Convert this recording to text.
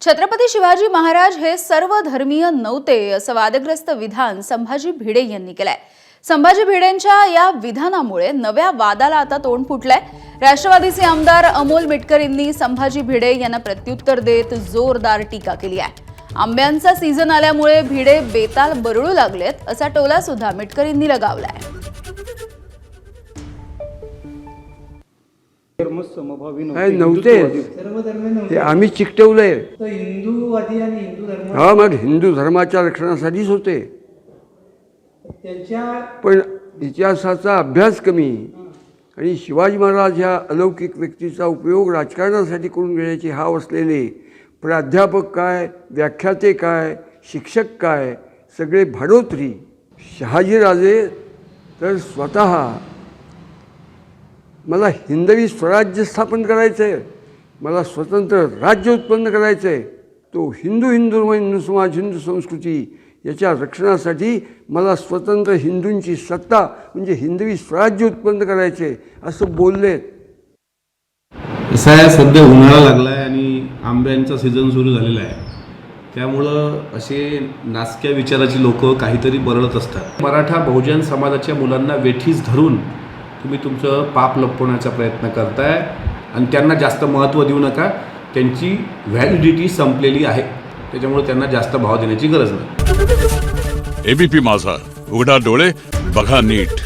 छत्रपती शिवाजी महाराज हे सर्व धर्मीय नव्हते असं वादग्रस्त विधान संभाजी भिडे यांनी केलंय। संभाजी भिडेंच्या या विधानामुळे नव्या वादाला आता तोंड फुटलंय। राष्ट्रवादीचे आमदार अमोल मिटकरींनी संभाजी भिडे यांना प्रत्युत्तर देत जोरदार टीका केली आहे। आंब्यांचा सीझन आल्यामुळे भिडे बेताल बरळू लागलेत असा टोला सुद्धा मिटकरींनी लगावलाय। नव्हते आम्ही चिकटवलंय हिंदूवादी आणि हिंदू धर्म हा मग हिंदू धर्माच्या रक्षणासाठीच होते, पण इतिहासाचा अभ्यास कमी आणि शिवाजी महाराज ह्या अलौकिक व्यक्तीचा उपयोग राजकारणासाठी करून घेण्याची हाव असलेले प्राध्यापक काय, व्याख्याते काय, शिक्षक काय, सगळे भाडोत्री। शहाजीराजे तर स्वतः मला हिंदवी स्वराज्य स्थापन करायचं आहे, मला स्वतंत्र राज्य उत्पन्न करायचं आहे, तो हिंदू समाज, हिंदू संस्कृती याच्या रक्षणासाठी मला स्वतंत्र हिंदूंची सत्ता म्हणजे हिंदवी स्वराज्य उत्पन्न करायचे असं बोलले। असं आहे, सध्या उन्हाळा लागला आहे आणि आंब्यांचा सीझन सुरू झालेला आहे, त्यामुळं असे नासक्या विचाराची लोक काहीतरी बरळत असतात। मराठा बहुजन समाजाच्या मुलांना वेठीस धरून तुम्ही तुमचं पाप लपवण्याचा प्रयत्न करताय आणि त्यांना जास्त महत्त्व देऊ नका। त्यांची व्हॅलिडिटी संपलेली आहे, त्याच्यामुळे त्यांना जास्त भाव देण्याची गरज नाही। एबीपी माझा, उघडा डोळे बघा नीट।